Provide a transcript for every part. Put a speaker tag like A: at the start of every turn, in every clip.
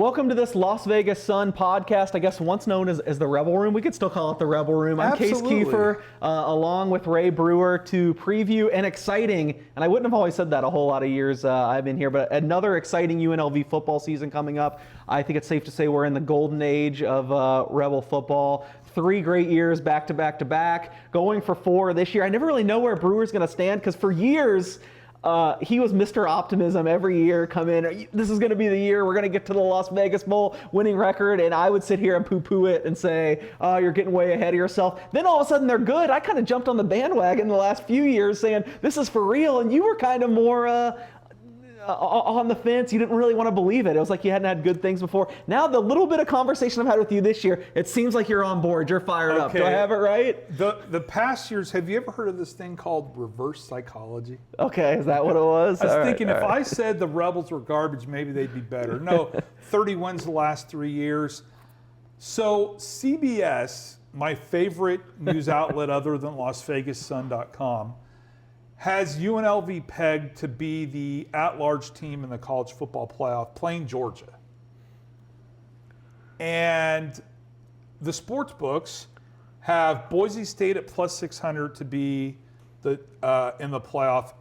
A: Welcome to this Las Vegas Sun podcast, I guess once known as the Rebel Room. We could still call it the Rebel Room. I'm Case Keefer, along with Ray Brewer, to preview an exciting, and I wouldn't have always said that a whole lot of years I've been here, but another exciting UNLV football season coming up. I think it's safe to say we're in the golden age of Rebel football. 3 great years back to back to back, going for 4 this year. I never really know where Brewer's going to stand because for years, he was Mr. Optimism every year. Come in, this is going to be the year we're going to get to the Las Vegas Bowl winning record, and I would sit here and poo-poo it and say, oh, you're getting way ahead of yourself. Then all of a sudden they're good. I kind of jumped on the bandwagon the last few years saying, this is for real, and you were kind of more on the fence. You didn't really want to believe it. It was like you hadn't had good things before. Now the little bit of conversation I've had with you this year, it seems like you're on board. You're fired up. Do I have it right?
B: The past years, have you ever heard of this thing called reverse psychology?
A: Okay, is that what it was?
B: I was thinking if I said the Rebels were garbage, maybe they'd be better. No, 30 wins the last 3 years. So CBS, my favorite news outlet other than LasVegasSun.com, has UNLV pegged to be the at-large team in the college football playoff, playing Georgia. And the sports books have Boise State at plus 600 to be in the playoff,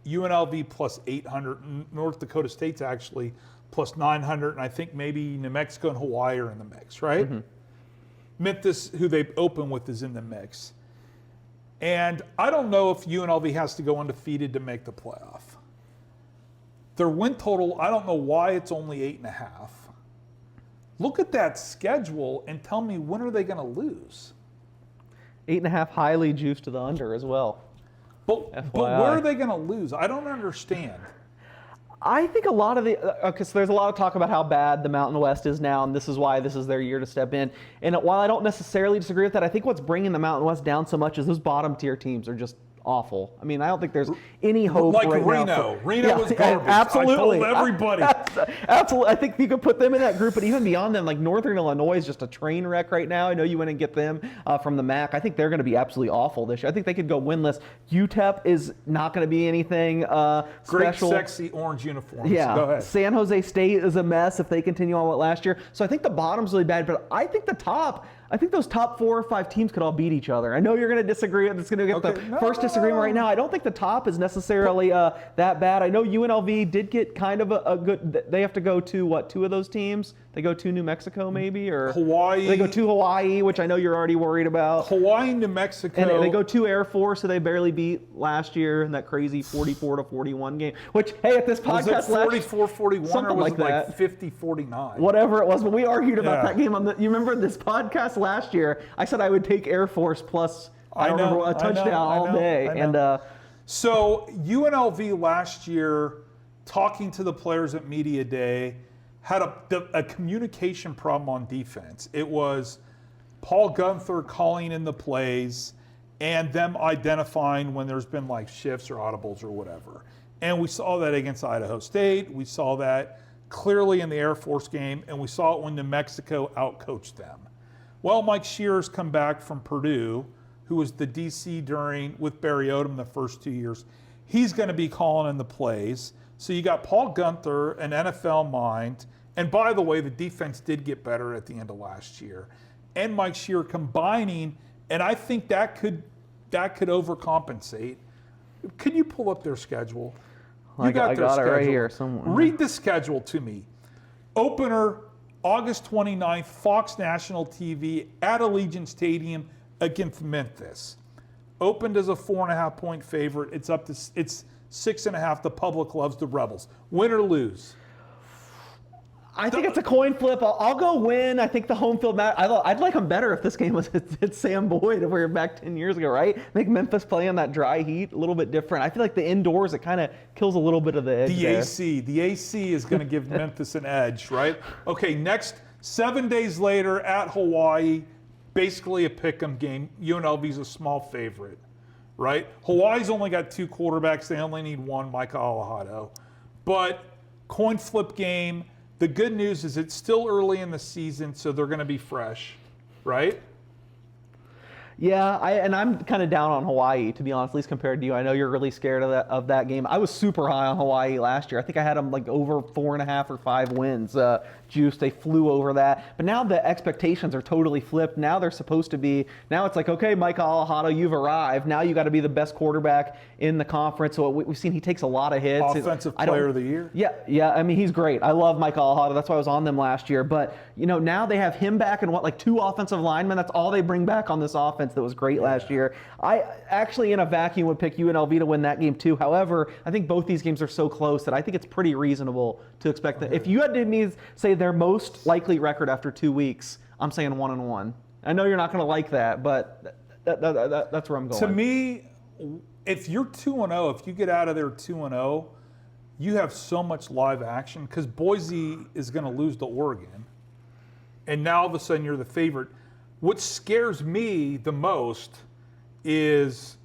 B: UNLV plus 800, North Dakota State's actually plus 900, and I think maybe New Mexico and Hawaii are in the mix, right? Mm-hmm. Memphis, who they open with, is in the mix. And I don't know if UNLV has to go undefeated to make the playoff. Their win total, I don't know why it's only 8.5. Look at that schedule and tell me, when are they going to lose?
A: 8.5 highly juiced to the under as well.
B: But where are they going to lose? I don't understand.
A: I think a lot of because there's a lot of talk about how bad the Mountain West is now, and this is why this is their year to step in. And while I don't necessarily disagree with that, I think what's bringing the Mountain West down so much is those bottom tier teams are just awful. I mean, I don't think there's any hope
B: like
A: right
B: Reno.
A: now.
B: Reno was garbage.
A: Absolutely.
B: I told everybody.
A: Absolutely. I think you could put them in that group, but even beyond them, like Northern Illinois is just a train wreck right now. I know you went and get them from the MAC. I think they're going to be absolutely awful this year. I think they could go winless. UTEP is not going to be anything special.
B: Great, sexy orange uniforms.
A: Yeah.
B: Go ahead.
A: San Jose State is a mess if they continue on with last year. So I think the bottom's really bad, but I think those top 4 or 5 teams could all beat each other. I know you're going to disagree. It's going to get the first disagreement right now. I don't think the top is necessarily that bad. I know UNLV did get kind of a good. They have to go to what, 2 of those teams? They go to New Mexico maybe, or
B: Hawaii.
A: They go to Hawaii, which I know you're already worried about.
B: Hawaii, New Mexico,
A: and they go to Air Force, who they barely beat last year in that crazy 44-41 game. Which, hey, at this podcast,
B: was it 44-41 or was
A: like
B: it like 50-49?
A: Whatever it was, but we argued about that game you remember this podcast last year? I said I would take Air Force plus a touchdown all day. And
B: so UNLV last year, talking to the players at Media Day, had a communication problem on defense. It was Paul Gunther calling in the plays and them identifying when there's been like shifts or audibles or whatever. And we saw that against Idaho State. We saw that clearly in the Air Force game, and we saw it when New Mexico outcoached them. Well, Mike Shearer's come back from Purdue, who was the DC with Barry Odom the first 2 years. He's going to be calling in the plays. So you got Paul Gunther, an NFL mind, and by the way, the defense did get better at the end of last year, and Mike Shearer combining, and I think that could overcompensate. Can you pull up their schedule?
A: I got it right here somewhere.
B: Read the schedule to me. Opener, August 29th, Fox National TV at Allegiant Stadium against Memphis. Opened as a 4.5-point favorite. It's 6.5. The public loves the Rebels. Win or lose?
A: I think it's a coin flip. I'll go win. I think the home field match. I'd like them better if this game was at Sam Boyd, if we were back 10 years ago, right? Make Memphis play on that dry heat a little bit different. I feel like the indoors, it kind of kills a little bit of the edge.
B: The AC is going to give Memphis an edge, right? Okay, next 7 days later at Hawaii, basically a pick'em game. UNLV's a small favorite, right? Hawaii's only got 2 quarterbacks. They only need 1, Micah Alahado. But coin flip game. The good news is it's still early in the season, so they're going to be fresh, right?
A: Yeah, I'm kind of down on Hawaii, to be honest, at least compared to you. I know you're really scared of that game. I was super high on Hawaii last year. I think I had them like over 4.5 or 5 wins. Juice, they flew over that. But now the expectations are totally flipped. Now they're supposed to be, now it's like, okay, Mike Alejado, you've arrived. Now you got to be the best quarterback in the conference. So we've seen he takes a lot of hits.
B: Offensive player of the year.
A: Yeah. I mean, he's great. I love Mike Alejado. That's why I was on them last year. But, now they have him back and like 2 offensive linemen. That's all they bring back on this offense that was great last year. I actually, in a vacuum, would pick UNLV to win that game too. However, I think both these games are so close that I think it's pretty reasonable to expect that. If you had to say their most likely record after 2 weeks, I'm saying 1-1. I know you're not going to like that, but that's where I'm going.
B: To me, if you're 2-0, if you get out of there 2-0, you have so much live action because Boise is going to lose to Oregon, and now all of a sudden you're the favorite. What scares me the most is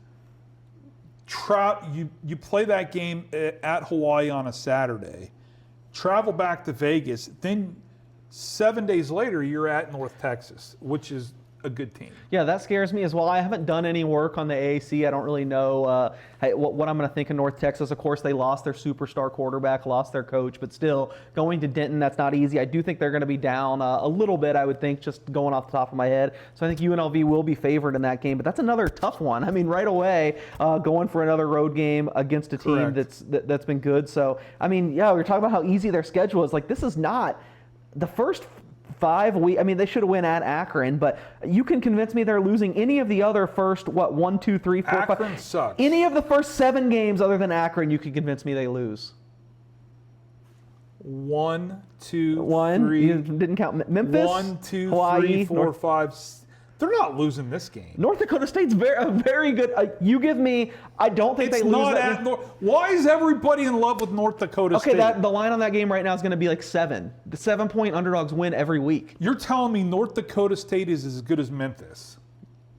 B: you play that game at Hawaii on a Saturday, travel back to Vegas, then 7 days later you're at North Texas, which is a good team.
A: Yeah, that scares me as well. I haven't done any work on the AAC. I don't really know what I'm going to think of North Texas. Of course, they lost their superstar quarterback, lost their coach, but still, going to Denton, that's not easy. I do think they're going to be down a little bit, I would think, just going off the top of my head. So I think UNLV will be favored in that game, but that's another tough one. I mean, right away, going for another road game against a team that's been good. So, I mean, yeah, we were talking about how easy their schedule is. Like, this is not the first 5 weeks. I mean, they should have win at Akron, but you can convince me they're losing any of the other first, 1, 2, 3, 4, 5.
B: Akron sucks.
A: Any of the first 7 games other than Akron, you can convince me they lose.
B: 1, 2,
A: 1,
B: 3.
A: you didn't count Memphis,
B: 1, 2,
A: Hawaii,
B: 3, 4, 5. They're not losing this game.
A: North Dakota State's very good. You give me. I don't think they lose.
B: Not at Why is everybody in love with North Dakota State?
A: Okay, the line on that game right now is going to be like 7. The 7-point underdogs win every week.
B: You're telling me North Dakota State is as good as Memphis?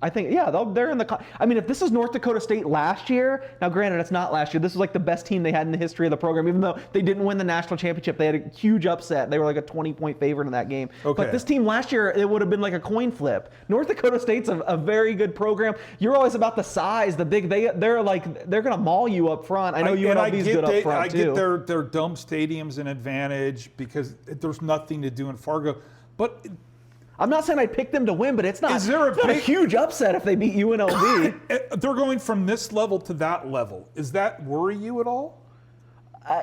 A: I think, yeah, they're in the. I mean, if this is North Dakota State last year, now granted, it's not last year. This was like the best team they had in the history of the program, even though they didn't win the national championship. They had a huge upset. They were like a 20-point favorite in that game.
B: Okay.
A: But this team last year, it would have been like a coin flip. North Dakota State's a very good program. You're always about the size, the big. They're going to maul you up front. I know UNLV's good up front too.
B: I get their dome stadium's an advantage because there's nothing to do in Fargo, but.
A: I'm not saying I'd pick them to win, but it's not,
B: Is there
A: it's not a huge upset if they beat UNLV.
B: They're going from this level to that level. Does that worry you at all?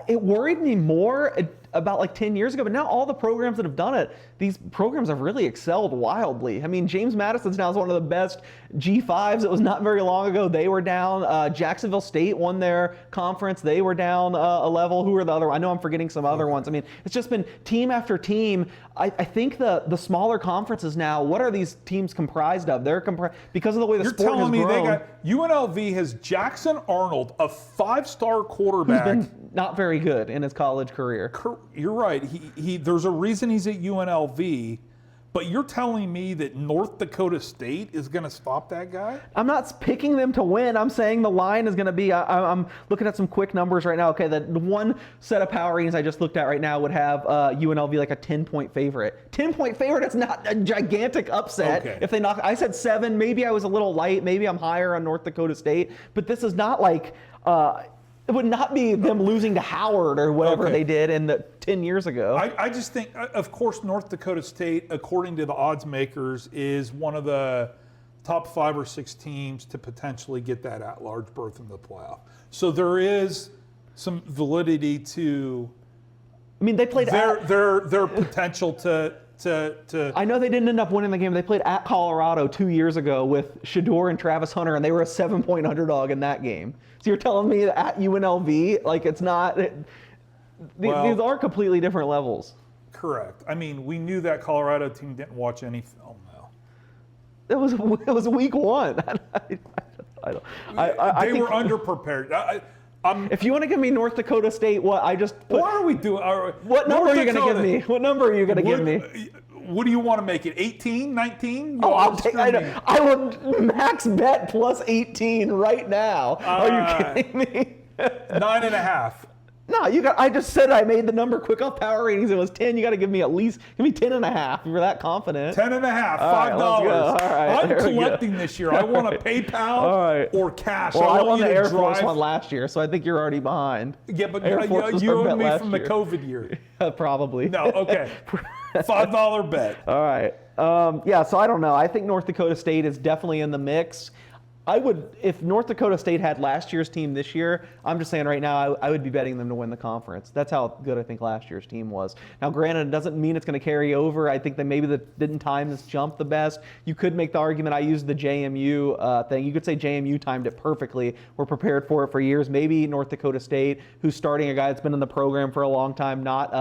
A: It worried me more about like 10 years ago, but now all the programs that have done it, these programs have really excelled wildly. I mean, James Madison's now is one of the best G5s. It was not very long ago. They were down. Jacksonville State won their conference. They were down a level. Who are the other? I know I'm forgetting some other ones. I mean, it's just been team after team. I think the smaller conferences now, what are these teams comprised of? They're because of the way the sport has grown.
B: You're telling me UNLV has Jackson Arnold, a 5-star quarterback.
A: Who's been not very good in his college career.
B: You're right. There's a reason he's at UNLV, but you're telling me that North Dakota State is going to stop that guy?
A: I'm not picking them to win. I'm saying the line is going to be, I'm looking at some quick numbers right now. Okay, the one set of power ratings I just looked at right now would have UNLV like a 10-point favorite. 10-point favorite, it's not a gigantic upset.
B: Okay.
A: If they knock, I said 7, maybe I was a little light, maybe I'm higher on North Dakota State, but this is not like, it would not be them losing to Howard or whatever they did in the 10 years ago.
B: I just think, of course, North Dakota State, according to the odds makers, is one of the top 5 or 6 teams to potentially get that at-large berth in the playoff. So there is some validity to.
A: I mean, they played
B: their potential to.
A: I know they didn't end up winning the game. They played at Colorado 2 years ago with Shador and Travis Hunter, and they were a 7-point underdog in that game. So you're telling me that at UNLV, like it's not. These are completely different levels.
B: Correct. I mean, we knew that Colorado team didn't watch any film, though.
A: It was week 1. They
B: were underprepared.
A: If you want to give me North Dakota State, what I just put,
B: what are we doing?
A: What number are you going to give me? What number are you going to give me?
B: What do you want to make it? 18, 19?
A: I would max bet plus 18 right now. Are you kidding me?
B: 9.5.
A: No, I just said I made the number quick off power ratings. It was 10. You got to give me 10.5. If you're that confident.
B: 10.5, $5.
A: All right,
B: I'm collecting this year. I want a PayPal or cash.
A: Well, I won
B: you
A: the
B: to
A: Air Force
B: drive-
A: one last year, so I think you're already behind.
B: Yeah, but
A: Air Force was
B: you
A: our
B: owed
A: bet
B: me
A: last
B: from the
A: year.
B: COVID year.
A: Probably.
B: No, okay. $5 bet.
A: All right. Yeah, so I don't know. I think North Dakota State is definitely in the mix. If North Dakota State had last year's team this year, I'm just saying right now, I would be betting them to win the conference. That's how good I think last year's team was. Now, granted, it doesn't mean it's going to carry over. I think that maybe they didn't time this jump the best. You could make the argument, I used the JMU thing. You could say JMU timed it perfectly. We're prepared for it for years. Maybe North Dakota State, who's starting a guy that's been in the program for a long time, not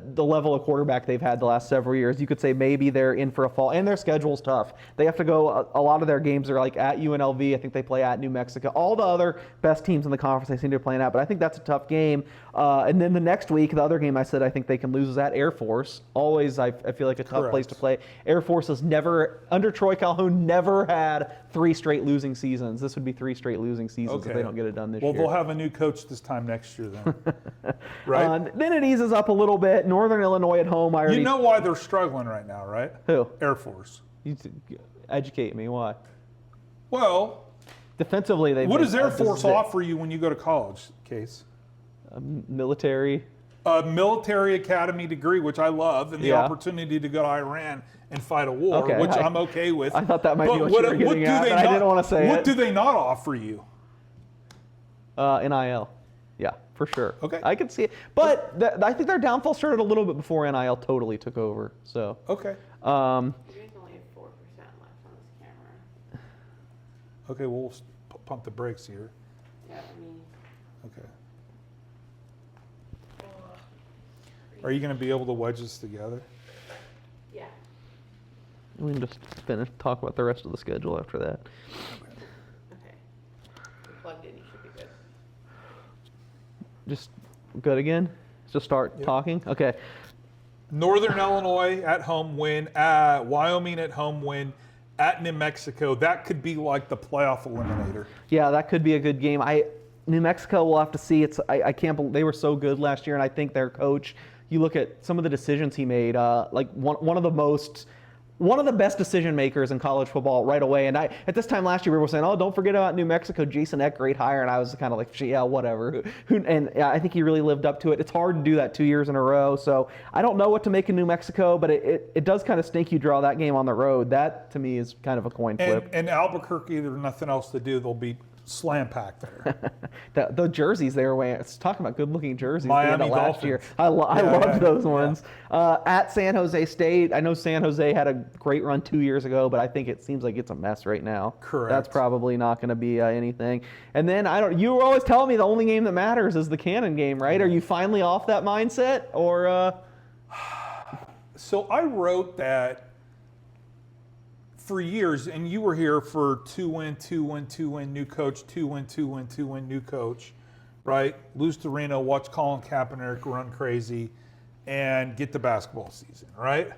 A: the level of quarterback they've had the last several years. You could say maybe they're in for a fall, and their schedule's tough. They have to go, a lot of their games are like at UNLV. I think they play at New Mexico. All the other best teams in the conference they seem to be playing at, but I think that's a tough game. And then the next week, the other game I said I think they can lose is at Air Force. Always, I feel like a tough place to play. Air Force has never, under Troy Calhoun, never had 3 straight losing seasons. This would be 3 straight losing seasons if they don't get it done this year.
B: Well, they'll have a new coach this time next year then, right?
A: Then it eases up a little bit. Northern Illinois at home.
B: You know why they're struggling right now, right?
A: Who?
B: Air Force.
A: You educate me. Why?
B: Well,
A: defensively,
B: what does Air Force offer you when you go to college, Case?
A: Military.
B: A military academy degree, which I love, and the opportunity to go to Iran and fight a war, which I'm okay with.
A: I thought that might be what you were getting at, but I didn't want to say it.
B: What do they not offer you?
A: NIL. Yeah, for sure.
B: Okay.
A: I could see it. But I think their downfall started a little bit before NIL totally took over. So.
B: Okay.
C: You guys only have 4% left on this camera.
B: Okay, well, we'll pump the brakes here.
C: Yeah, I mean.
B: Okay. Are you going to be able to wedge this together?
C: Yeah.
A: We can just talk about the rest of the schedule after that.
C: Okay. You're plugged in. You should be good.
A: Just good again? Just start talking? Okay.
B: Northern Illinois at home win. Wyoming at home win. At New Mexico. That could be like the playoff eliminator.
A: Yeah, that could be a good game. New Mexico, we'll have to see. I can't believe they were so good last year, and I think their coach, you look at some of the decisions he made, like one of the best decision makers in college football right away. And at this time last year, we were saying, oh, don't forget about New Mexico, Jason Eck, great hire. And I was kind of like, yeah, whatever. I think he really lived up to it. It's hard to do that 2 years in a row. So I don't know what to make in New Mexico, but it does kind of stink you draw that game on the road. That, to me, is kind of a coin flip.
B: And Albuquerque, there's nothing else to do. They'll be slam packed there.
A: The jerseys they were wearing, it's talking about good-looking jerseys.
B: Miami
A: last
B: Dolphins.
A: year. I loved those ones. At San Jose State, I know San Jose had a great run 2 years ago, but I think it seems like it's a mess right now.
B: Correct.
A: That's probably not going to be anything. And then you were always telling me the only game that matters is the Cannon game, right? Are you finally off that mindset, or?
B: So I wrote that for years, and you were here for 2-win, 2-win, 2-win, new coach, 2-win, 2-win, 2-win, new coach, right? Lose to Reno, watch Colin Kaepernick run crazy, and get the basketball season, right?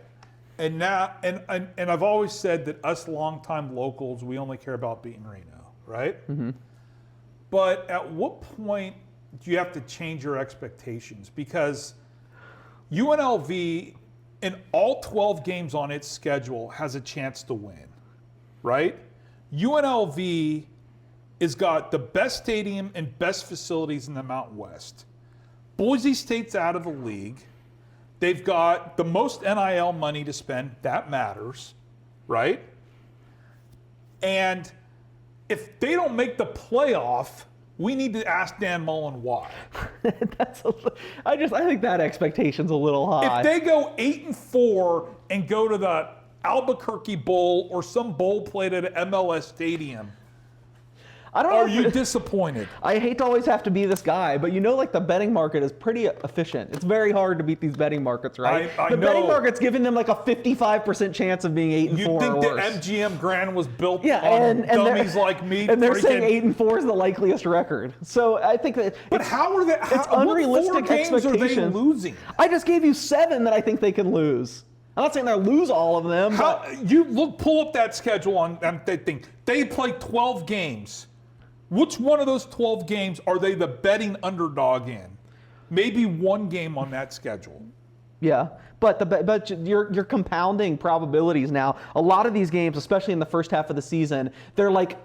B: And now, and I've always said that us longtime locals, we only care about beating Reno, right? Mm-hmm. But at what point do you have to change your expectations? Because UNLV, in all 12 games on its schedule, has a chance to win, right? UNLV has got the best stadium and best facilities in the Mountain West. Boise State's out of the league. They've got the most NIL money to spend. That matters, right? And if they don't make the playoff, we need to ask Dan Mullen why.
A: I think that expectation's a little high.
B: If they go 8-4 and go to the Albuquerque Bowl or some bowl played at an MLS stadium, are you disappointed?
A: I hate to always have to be this guy, but like the betting market is pretty efficient. It's very hard to beat these betting markets, right? The betting market's giving them like a 55% chance of being 8-4
B: You
A: or
B: think
A: worse.
B: that MGM Grand was built
A: on
B: dummies like me?
A: And they're saying 8-4 is the likeliest record. So I think that.
B: But how are they?
A: It's unrealistic
B: what 4 games are they losing?
A: I just gave you 7 that I think they can lose. I'm not saying they'll lose all of them.
B: Pull up that schedule on that thing. They play 12 games. Which one of those 12 games are they the betting underdog in? maybe one game on that schedule.
A: Yeah, but you're compounding probabilities now. A lot of these games, especially in the first half of the season, they're like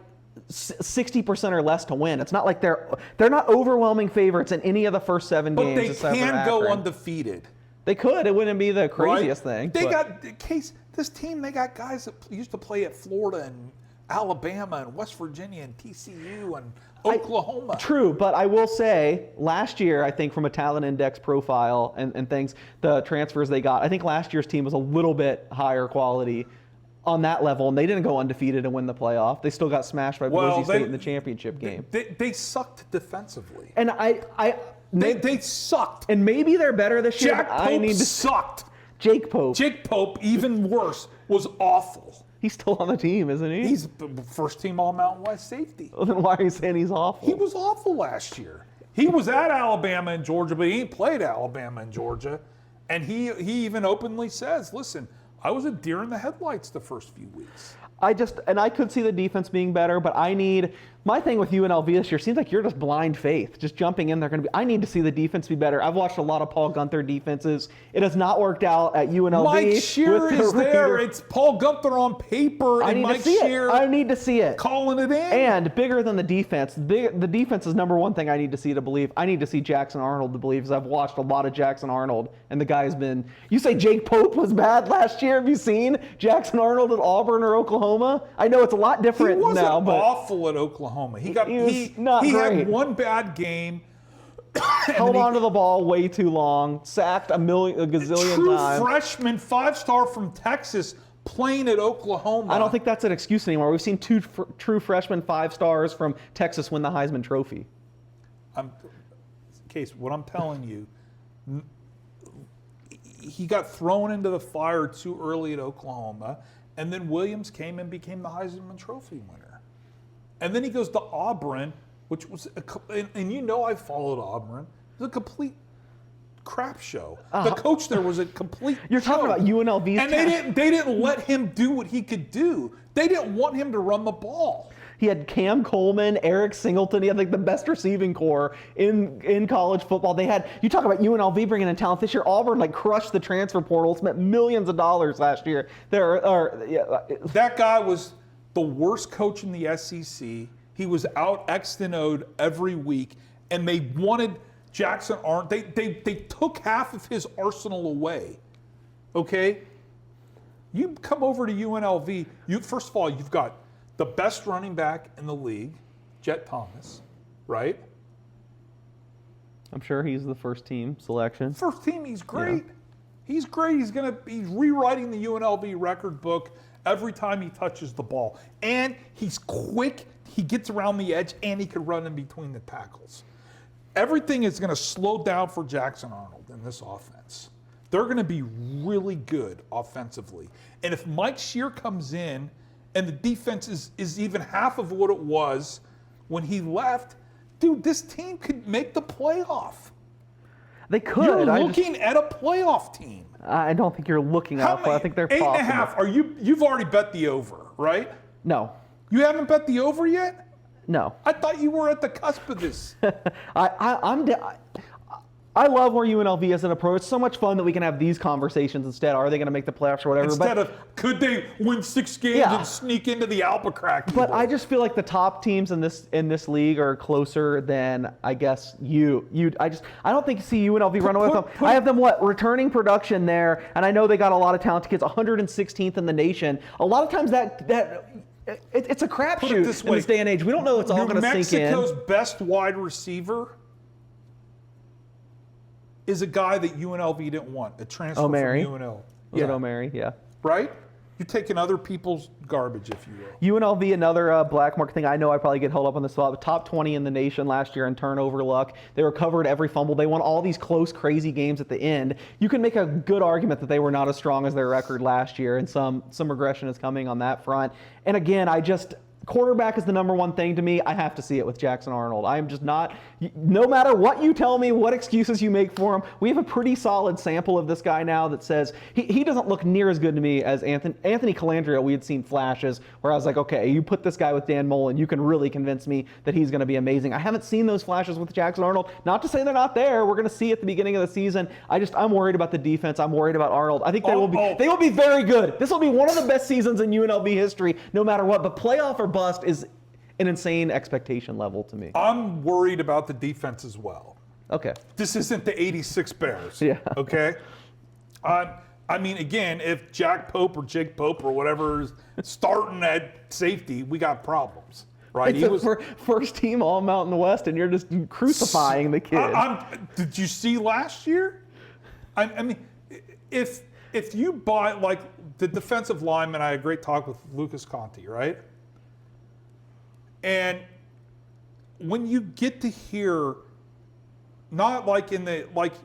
A: 60% or less to win. It's not like they're not overwhelming favorites in any of the first 7
B: But
A: games.
B: they can go undefeated.
A: They could. It wouldn't be the craziest thing.
B: They got this team. They got guys that used to play at Florida and Alabama and West Virginia and TCU and Oklahoma.
A: True, but I will say last year, I think from a talent index profile and things, the transfers they got, I think last year's team was a little bit higher quality on that level, and they didn't go undefeated and win the playoff. They still got smashed by Boise State in the championship game.
B: They sucked defensively.
A: And
B: they sucked.
A: And maybe they're better this year.
B: Jack Pope sucked.
A: Jake Pope.
B: Jake Pope, even worse, was awful.
A: He's still on the team, isn't he?
B: He's first team All Mountain West safety.
A: Well, then why are you saying he's awful?
B: He was awful last year. He was at Alabama and Georgia, but he ain't played Alabama and Georgia. And he even openly says, listen, I was a deer in the headlights the first few weeks.
A: I could see the defense being better, but my thing with UNLV this year seems like you're just blind faith, just jumping in. I need to see the defense be better. I've watched a lot of Paul Gunther defenses. It has not worked out at UNLV.
B: Mike Shear is there. It's Paul Gunther on paper, and Mike Shear.
A: I need to see it.
B: Calling it in.
A: And bigger than the defense. The defense is number one thing I need to see to believe. I need to see Jackson Arnold to believe, because I've watched a lot of Jackson Arnold, and the guy's been. You say Jake Pope was bad last year. Have you seen Jackson Arnold at Auburn or Oklahoma? I know it's a lot different now. He wasn't
B: awful at Oklahoma. He had one bad game.
A: Held onto the ball way too long. Sacked a gazillion times.
B: True freshman, 5-star from Texas, playing at Oklahoma.
A: I don't think that's an excuse anymore. We've seen 2 true freshmen 5-stars from Texas win the Heisman Trophy.
B: Case, what I'm telling you, he got thrown into the fire too early at Oklahoma. And then Williams came and became the Heisman Trophy winner. And then he goes to Auburn, which was, and you know I followed Auburn. It was a complete crap show. The coach there was a complete
A: You're
B: show.
A: talking about UNLV's
B: And they didn't let him do what he could do. They didn't want him to run the ball.
A: He had Cam Coleman, Eric Singleton. He had like the best receiving core in college football. You talk about UNLV bringing in talent this year. Auburn like crushed the transfer portal. Spent millions of dollars last year.
B: That guy was the worst coach in the SEC. He was out X'd and O'd every week, and they wanted Jackson Arnold. They took half of his arsenal away. Okay, you come over to UNLV. First of all, you've got the best running back in the league, Jet Thomas, right?
A: I'm sure he's the first team selection.
B: First team, he's great. Yeah. He's great. He's rewriting the UNLV record book every time he touches the ball. And he's quick. He gets around the edge, and he can run in between the tackles. Everything is going to slow down for Jackson Arnold in this offense. They're going to be really good offensively. And if Mike Shear comes in and the defense is even half of what it was when he left, dude, this team could make the playoff.
A: They could.
B: You're looking at a playoff team.
A: I don't think you're looking at I think they're
B: 8.5. You've already bet the over, right?
A: No.
B: You haven't bet the over yet?
A: No.
B: I thought you were at the cusp of this.
A: I love where UNLV is in a pro. It's so much fun that we can have these conversations instead. Are they going to make the playoffs or whatever?
B: Instead of could they win 6 games and sneak into the Albuquerque?
A: But I just feel like the top teams in this league are closer than I guess I don't think you see UNLV run away with them. I have them returning production there, and I know they got a lot of talented kids, 116th in the nation. A lot of times it's a crapshoot in this day and age. We don't know it's all going to sink in.
B: Mexico's best wide receiver is a guy that UNLV didn't want, a transfer from UNL.
A: Was it O'Mary? Yeah.
B: Right? You're taking other people's garbage, if you will.
A: UNLV, another black mark thing. I know I probably get held up on this spot, but top 20 in the nation last year in turnover luck. They recovered every fumble. They won all these close, crazy games at the end. You can make a good argument that they were not as strong as their record last year, and some regression is coming on that front. And again, quarterback is the number one thing to me. I have to see it with Jackson Arnold. I am just not, no matter what you tell me, what excuses you make for him, we have a pretty solid sample of this guy now that says he doesn't look near as good to me as Anthony Colandrea. We had seen flashes where I was like, okay, you put this guy with Dan Mullen, you can really convince me that he's going to be amazing. I haven't seen those flashes with Jackson Arnold. Not to say they're not there. We're going to see at the beginning of the season. I'm worried about the defense. I'm worried about Arnold. I think they will be very good. This will be one of the best seasons in UNLV history, no matter what. But playoff or bust is an insane expectation level to me.
B: I'm worried about the defense as well.
A: Okay.
B: This isn't the 86 Bears.
A: Yeah.
B: Okay? I mean, again, if Jack Pope or Jake Pope or whatever is starting at safety, we got problems, right?
A: He was first team All Mountain West, and you're just crucifying the kid.
B: Did you see last year? I mean, if you buy, like, the defensive lineman, I had a great talk with Lucas Conte, right? And when you get to hear, not like you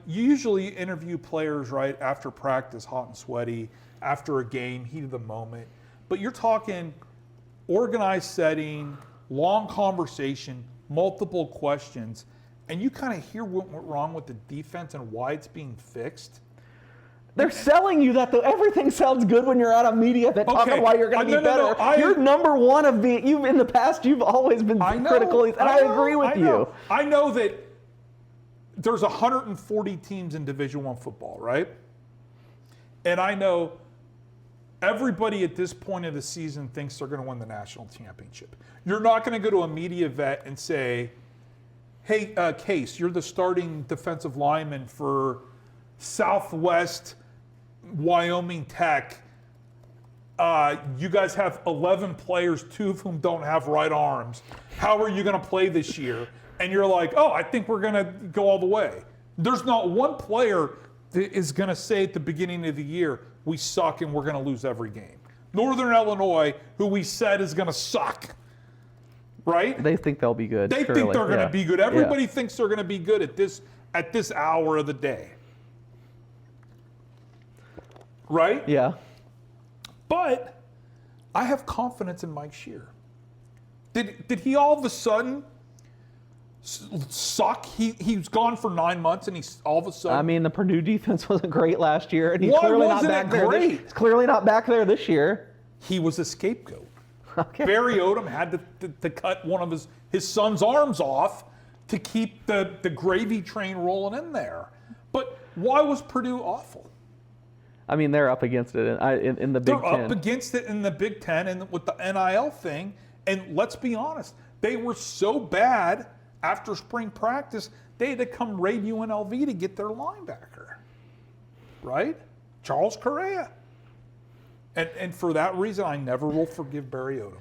B: usually interview players right after practice, hot and sweaty, after a game, heat of the moment, but you're talking organized setting, long conversation, multiple questions, and you kind of hear what went wrong with the defense and why it's being fixed.
A: They're selling you that, though. Everything sounds good when you're out of media that talking why you're going to be better. You're number one of you in the past. You've always been critical, and I agree with you.
B: I know that there's 140 teams in Division I football, right? And I know everybody at this point of the season thinks they're going to win the national championship. You're not going to go to a media vet and say, "Hey, Case, you're the starting defensive lineman for Southwest Wyoming Tech. You guys have 11 players, 2 of whom don't have right arms. How are you going to play this year?" And you're like, "Oh, I think we're going to go all the way." There's not one player that is going to say at the beginning of the year, "We suck and we're going to lose every game." Northern Illinois, who we said is going to suck, right?
A: They think they'll be good.
B: They think they're going to be good. Everybody thinks they're going to be good at this hour of the day. Right?
A: Yeah.
B: But I have confidence in Mike Shear. Did he all of a sudden suck? He's gone for 9 months, and he's all of a sudden.
A: I mean, the Purdue defense wasn't great last year, and he's
B: Why
A: clearly not
B: wasn't
A: back
B: it
A: there.
B: great?
A: He's clearly not back there this year.
B: He was a scapegoat.
A: Okay.
B: Barry Odom had to cut one of his son's arms off to keep the gravy train rolling in there. But why was Purdue awful?
A: I mean, they're up against it in the Big Ten.
B: They're up against it in the Big Ten and with the NIL thing. And let's be honest, they were so bad after spring practice, they had to come raid UNLV to get their linebacker, right? Charles Correa. And for that reason, I never will forgive Barry Odom.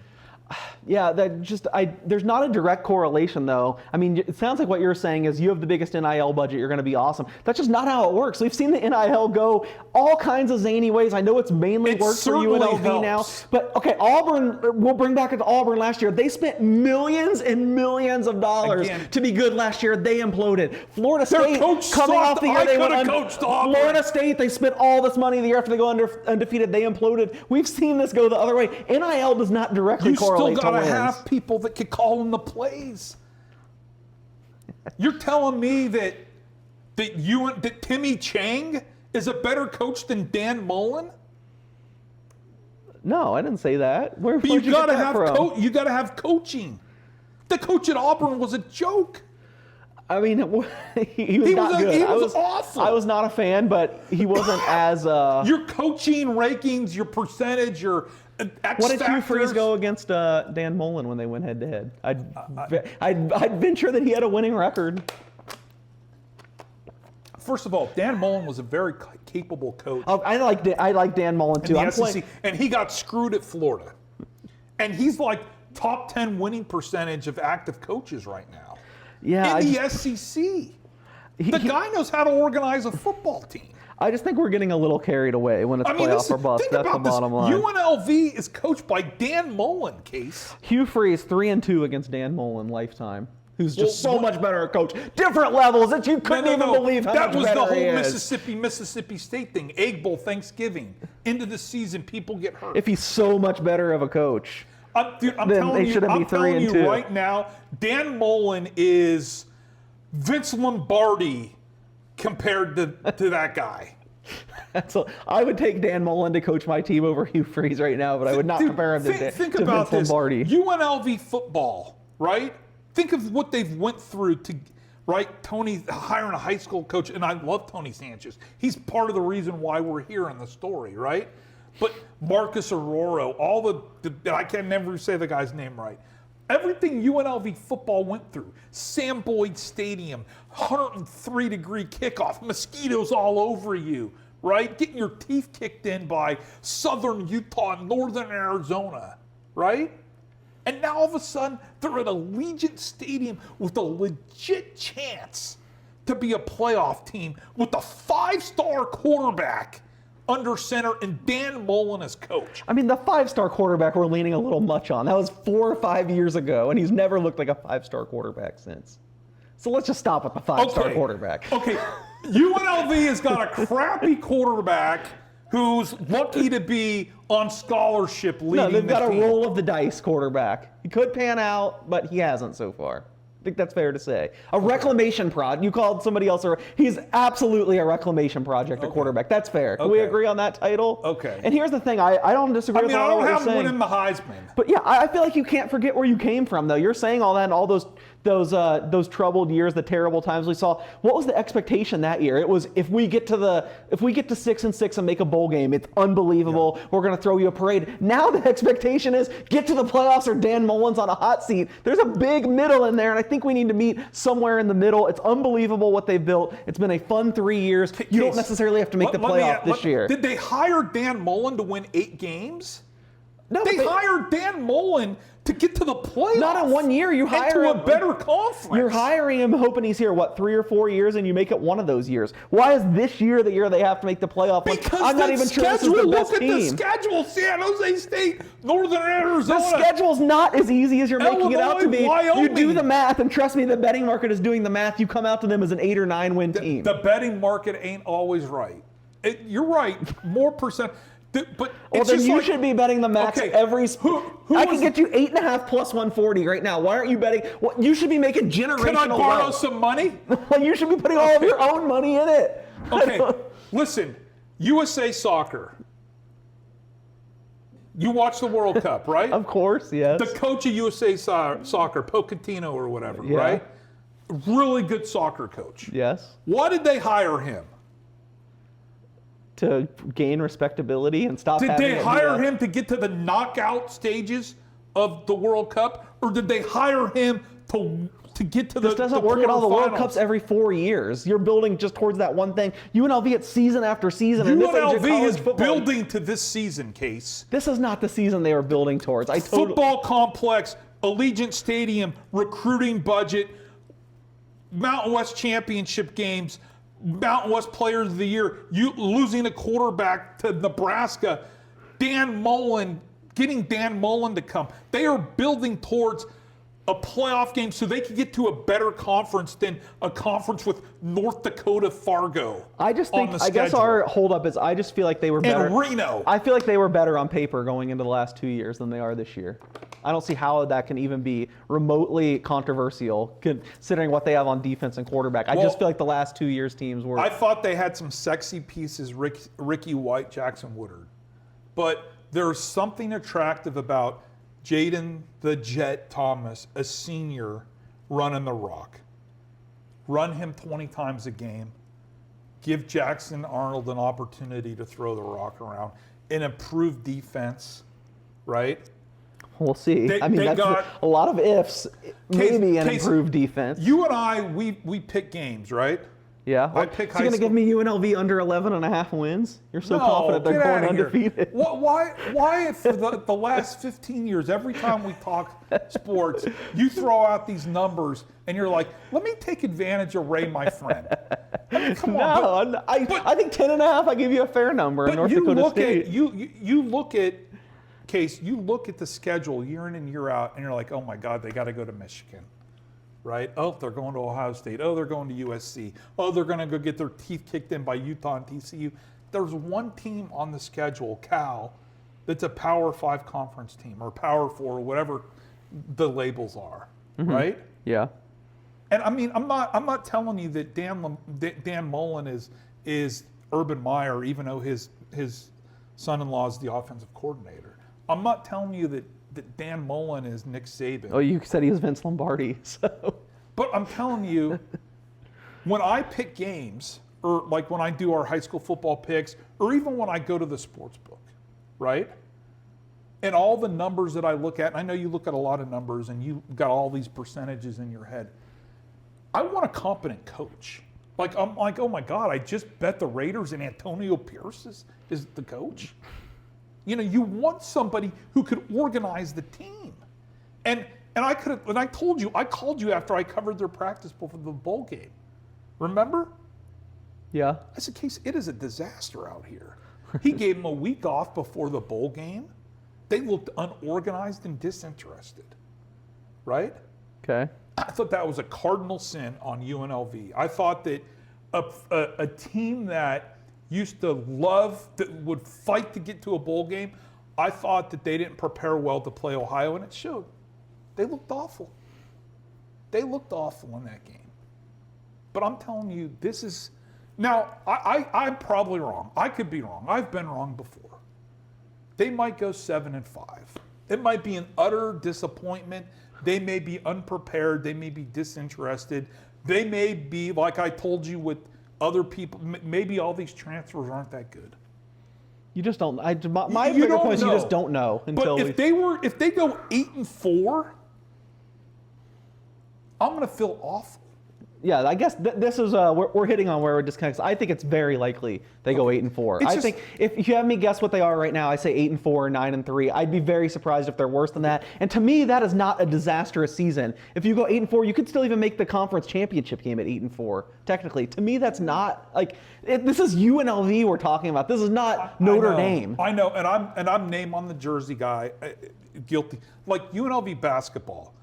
A: Yeah, there's not a direct correlation, though. I mean, it sounds like what you're saying is you have the biggest NIL budget, you're going to be awesome. That's just not how it works. We've seen the NIL go all kinds of zany ways. I know it's mainly worked for UNLV now. But, okay, Auburn, we'll bring back to Auburn last year. They spent millions and millions of dollars to be good last year. They imploded. Florida State, coming off the year, they went Florida State, they spent all this money the year after they go undefeated. They imploded. We've seen this go the other way. NIL does not directly correlate.
B: You still got to have people that can call in the plays. You're telling me that Timmy Chang is a better coach than Dan Mullen?
A: No, I didn't say that.
B: But you got to have coaching. The coach at Auburn was a joke.
A: I mean, he was not good.
B: He was awful.
A: I was not a fan, but he wasn't as.
B: Your coaching rankings, your percentage, your X
A: What did Hugh
B: factors.
A: Freeze go against Dan Mullen when they went head to head? I'd venture that he had a winning record.
B: First of all, Dan Mullen was a very capable coach.
A: I like Dan Mullen too.
B: In the SEC, and he got screwed at Florida. And he's like top 10 winning percentage of active coaches right now.
A: Yeah,
B: in the SEC. The guy knows how to organize a football team.
A: I just think we're getting a little carried away when it's playoff or bust. That's the bottom line.
B: UNLV is coached by Dan Mullen, Case.
A: Hugh Freeze 3-2 against Dan Mullen lifetime. Who's just so much better a coach. Different levels that you couldn't even believe how much better he is.
B: That was the whole Mississippi State thing. Egg Bowl, Thanksgiving. Into the season, people get hurt.
A: If he's so much better of a coach.
B: I'm
A: then
B: telling
A: they
B: you,
A: shouldn't be
B: I'm telling
A: 3 and
B: you
A: 2.
B: right now, Dan Mullen is Vince Lombardi compared to that guy.
A: I would take Dan Mullen to coach my team over Hugh Freeze right now, but I would not
B: Dude,
A: compare him to
B: think
A: to
B: about
A: Vince
B: this.
A: Lombardi.
B: UNLV football, right? Think of what they've went through to, right? Tony hiring a high school coach, and I love Tony Sanchez. He's part of the reason why we're here in the story, right? But Marcus Arroyo, all the I can never say the guy's name right. Everything UNLV football went through. Sam Boyd Stadium, 103-degree kickoff, mosquitoes all over you, right? Getting your teeth kicked in by Southern Utah and Northern Arizona, right? And now all of a sudden, they're at Allegiant Stadium with a legit chance to be a playoff team with a 5-star quarterback under center and Dan Mullen as coach.
A: I mean, the 5-star quarterback we're leaning a little much on. That was 4 or 5 years ago, and he's never looked like a 5-star quarterback since. So let's just stop with the 5-star quarterback.
B: Okay, UNLV has got a crappy quarterback who's lucky to be on scholarship leading
A: No, they've got
B: the
A: a
B: team.
A: roll of the dice quarterback. He could pan out, but he hasn't so far. I think that's fair to say. A reclamation project. You called somebody else he's absolutely a reclamation project, a quarterback. That's fair. Can we agree on that title?
B: Okay.
A: And here's the thing. I don't disagree with
B: I
A: all
B: don't
A: what
B: have
A: you're
B: him
A: saying.
B: winning the Heisman.
A: But yeah, I feel like you can't forget where you came from, though. You're saying all that and all those troubled years, the terrible times we saw. What was the expectation that year? It was if we get to 6-6 and make a bowl game, it's unbelievable. Yeah. We're going to throw you a parade. Now the expectation is get to the playoffs or Dan Mullen's on a hot seat. There's a big middle in there, and I think we need to meet somewhere in the middle. It's unbelievable what they've built. It's been a fun 3 years. You don't necessarily have to make the playoff this year.
B: Did they hire Dan Mullen to win 8 games?
A: No,
B: they hired Dan Mullen to get to the playoffs.
A: Not in 1 year. You hire
B: him to a better conference.
A: You're hiring him hoping he's here, 3 or 4 years, and you make it one of those years. Why is this year the year they have to make the playoff?
B: Because
A: I'm not even sure this is the best team.
B: Look at the schedule. San Jose State, Northern Arizona.
A: The schedule's not as easy as you're making it out to be.
B: Wyoming.
A: You do the math, and trust me, the betting market is doing the math. You come out to them as an 8 or 9 win team.
B: The betting market ain't always right. You're right. More percent. But
A: well, then you should be betting the max every. I can get you 8.5 plus 140 right now. Why aren't you betting? Well, you should be making generational.
B: Can I borrow
A: wealth.
B: some money?
A: Well, you should be putting all of your own money in it.
B: Okay, listen. USA Soccer. You watch the World Cup, right?
A: Of course, yes.
B: The coach of USA Soccer, Pochettino or whatever, right? Really good soccer coach.
A: Yes.
B: Why did they hire him?
A: To gain respectability and stop.
B: Did they hire him to get to the knockout stages of the World Cup, or did they hire him to get to the?
A: This doesn't work at all. The World Cups every 4 years. You're building just towards that one thing. UNLV it's season after season.
B: UNLV is building to this season, Case.
A: This is not the season they were building towards.
B: Football complex, Allegiant Stadium, recruiting budget, Mountain West Championship games. Mountain West Players of the Year, you losing a quarterback to Nebraska, Dan Mullen, getting Dan Mullen to come. They are building towards a playoff game so they can get to a better conference than a conference with North Dakota Fargo.
A: I guess our holdup is I just feel like they were better.
B: And Reno.
A: I feel like they were better on paper going into the last 2 years than they are this year. I don't see how that can even be remotely controversial considering what they have on defense and quarterback. I just feel like the last 2 years teams were.
B: I thought they had some sexy pieces, Ricky White, Jackson Woodard. But there's something attractive about Jaden the Jet Thomas, a senior, running the rock. Run him 20 times a game. Give Jackson Arnold an opportunity to throw the rock around. An improved defense, right?
A: We'll see. That's a lot of ifs. Maybe an improved defense.
B: You and I, we pick games, right?
A: Yeah.
B: I pick
A: high school. You're going to give me UNLV under 11.5 wins? You're so confident they're going undefeated.
B: Why for the last 15 years, every time we talk sports, you throw out these numbers and you're like, let me take advantage of Ray, my friend. I mean, come on.
A: No, I think 10.5, I give you a fair number in North Dakota State.
B: You look at, Case, you look at the schedule year in and year out and you're like, oh my God, they got to go to Michigan. Right? Oh, they're going to Ohio State. Oh, they're going to USC. Oh, they're going to go get their teeth kicked in by Utah and TCU. There's one team on the schedule, Cal, that's a Power 5 conference team or Power 4 or whatever the labels are, right?
A: Yeah.
B: And I mean, I'm not telling you that Dan Mullen is Urban Meyer, even though his son-in-law is the offensive coordinator. I'm not telling you that Dan Mullen is Nick Saban.
A: Oh, you said he was Vince Lombardi, so.
B: But I'm telling you, when I pick games, or like when I do our high school football picks, or even when I go to the sports book, right? And all the numbers that I look at, and I know you look at a lot of numbers and you got all these percentages in your head. I want a competent coach. Like, I'm like, oh my God, I just bet the Raiders and Antonio Pierce is the coach. You know, you want somebody who could organize the team. And I could have, and I told you, I called you after I covered their practice before the bowl game. Remember?
A: Yeah.
B: I said, Case, it is a disaster out here. He gave them a week off before the bowl game. They looked unorganized and disinterested, right?
A: Okay.
B: I thought that was a cardinal sin on UNLV. I thought that a team that used to love, that would fight to get to a bowl game, I thought that they didn't prepare well to play Ohio, and it showed. They looked awful. They looked awful in that game. But I'm telling you, this is, now, I'm probably wrong. I could be wrong. I've been wrong before. They might go 7-5. It might be an utter disappointment. They may be unprepared. They may be disinterested. They may be, like I told you with other people, maybe all these transfers aren't that good.
A: You just don't. My bigger point is you just don't know until.
B: But if they go 8-4, I'm going to feel awful.
A: Yeah, I guess this is we're hitting on where we're disconnected. I think it's very likely they go 8-4. I think if you have me guess what they are right now, I say 8-4, 9-3. I'd be very surprised if they're worse than that. And to me, that is not a disastrous season. If you go 8-4, you could still even make the conference championship game at 8-4. Technically, to me, that's not like this is UNLV we're talking about. This is not Notre Dame.
B: I know, and I'm name on the jersey guy, guilty. Like UNLV basketball.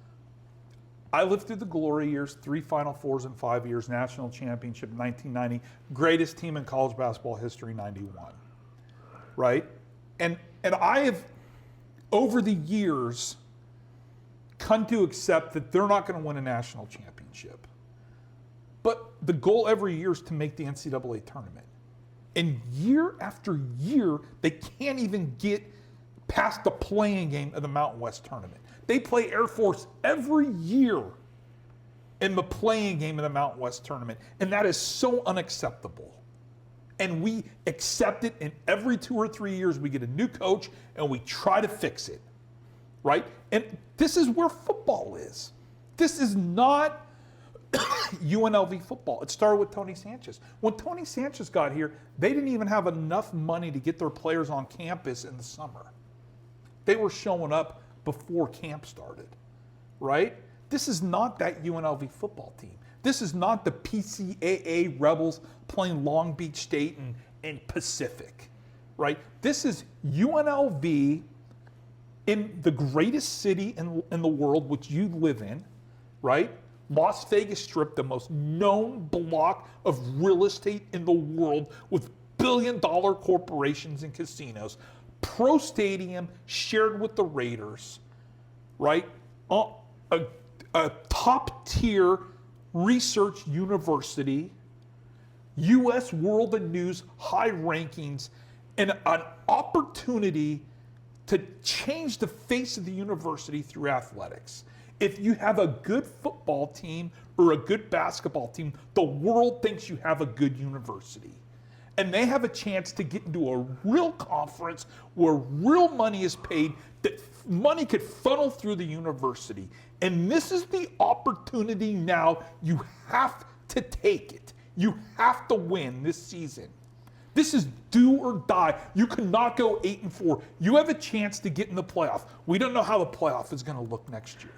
B: I lived through the glory years, 3 Final Fours in 5 years, national championship 1990, greatest team in college basketball history 91, right? And I have, over the years, come to accept that they're not going to win a national championship. But the goal every year is to make the NCAA tournament. And year after year, they can't even get past the playing game of the Mountain West tournament. They play Air Force every year in the playing game of the Mountain West tournament, and that is so unacceptable. And we accept it, and every 2 or 3 years we get a new coach and we try to fix it, right? And this is where football is. This is not UNLV football. It started with Tony Sanchez. When Tony Sanchez got here, they didn't even have enough money to get their players on campus in the summer. They were showing up before camp started, right? This is not that UNLV football team. This is not the PCAA Rebels playing Long Beach State and Pacific, right? This is UNLV in the greatest city in the world, which you live in, right? Las Vegas Strip, the most known block of real estate in the world with billion-dollar corporations and casinos. Pro Stadium shared with the Raiders, right? A top-tier research university, U.S. World and News high rankings, and an opportunity to change the face of the university through athletics. If you have a good football team or a good basketball team, the world thinks you have a good university. And they have a chance to get into a real conference where real money is paid, that money could funnel through the university. And this is the opportunity now. You have to take it. You have to win this season. This is do or die. You cannot go 8-4. You have a chance to get in the playoff. We don't know how the playoff is going to look next year.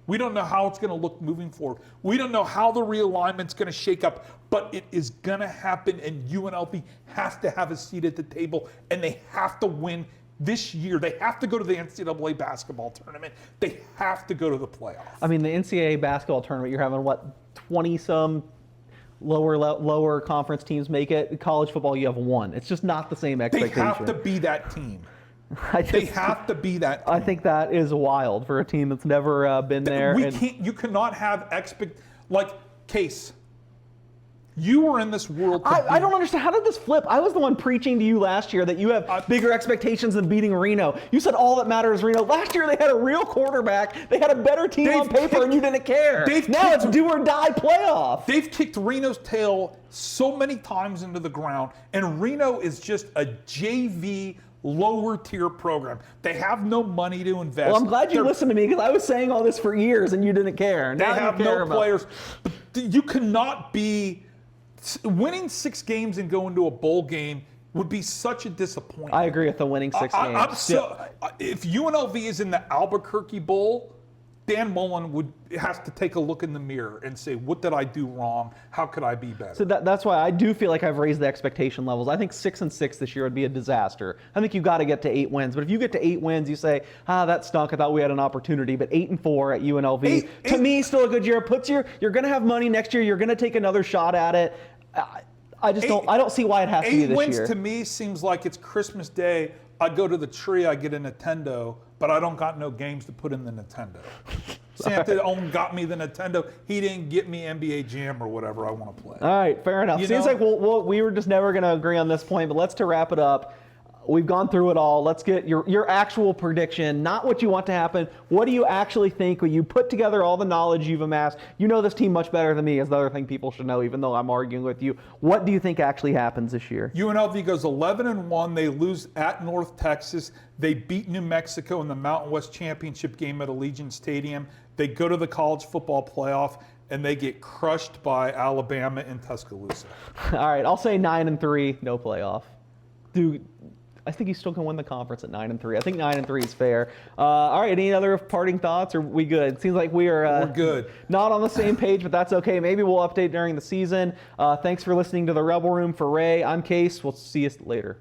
B: We don't know how it's going to look moving forward. We don't know how the realignment's going to shake up, but it is going to happen, and UNLV has to have a seat at the table, and they have to win this year. They have to go to the NCAA basketball tournament. They have to go to the playoff.
A: I mean, the NCAA basketball tournament, you're having, 20-some lower conference teams make it? College football, you have 1. It's just not the same expectation.
B: They have to be that team. They have to be that team.
A: I think that is wild for a team that's never been there.
B: You cannot have Case. You were in this world.
A: I don't understand. How did this flip? I was the one preaching to you last year that you have bigger expectations than beating Reno. You said all that matters is Reno. Last year they had a real quarterback. They had a better team on paper, and you didn't care. Now it's do or die playoff.
B: They've kicked Reno's tail so many times into the ground, and Reno is just a JV lower tier program. They have no money to invest.
A: Well, I'm glad you listened to me because I was saying all this for years and you didn't care.
B: They have no players. You cannot be winning 6 games and going to a bowl game would be such a disappointment.
A: I agree with the winning 6 games.
B: If UNLV is in the Albuquerque Bowl, Dan Mullen has to take a look in the mirror and say, what did I do wrong? How could I be better?
A: So that's why I do feel like I've raised the expectation levels. I think 6-6 this year would be a disaster. I think you got to get to 8 wins. But if you get to 8 wins, you say, that stunk. I thought we had an opportunity. But 8-4 at UNLV, to me, still a good year. You're going to have money next year. You're going to take another shot at it. I don't see why it has to be this year.
B: 8 wins to me seems like it's Christmas Day. I go to the tree, I get a Nintendo, but I don't got no games to put in the Nintendo. Santa got me the Nintendo. He didn't get me NBA Jam or whatever I want to play.
A: All right, fair enough. Seems like we were just never going to agree on this point, but let's to wrap it up. We've gone through it all. Let's get your actual prediction, not what you want to happen. What do you actually think when you put together all the knowledge you've amassed? You know this team much better than me, is the other thing people should know, even though I'm arguing with you. What do you think actually happens this year?
B: UNLV goes 11-1. They lose at North Texas. They beat New Mexico in the Mountain West Championship game at Allegiant Stadium. They go to the college football playoff, and they get crushed by Alabama in Tuscaloosa.
A: All right, I'll say 9-3, no playoff. Dude, I think you still can win the conference at 9-3. I think 9-3 is fair. All right, any other parting thoughts? Or are we good? It seems like we're
B: good.
A: Not on the same page, but that's okay. Maybe we'll update during the season. Thanks for listening to the Rebel Room. For Ray, I'm Case. We'll see you later.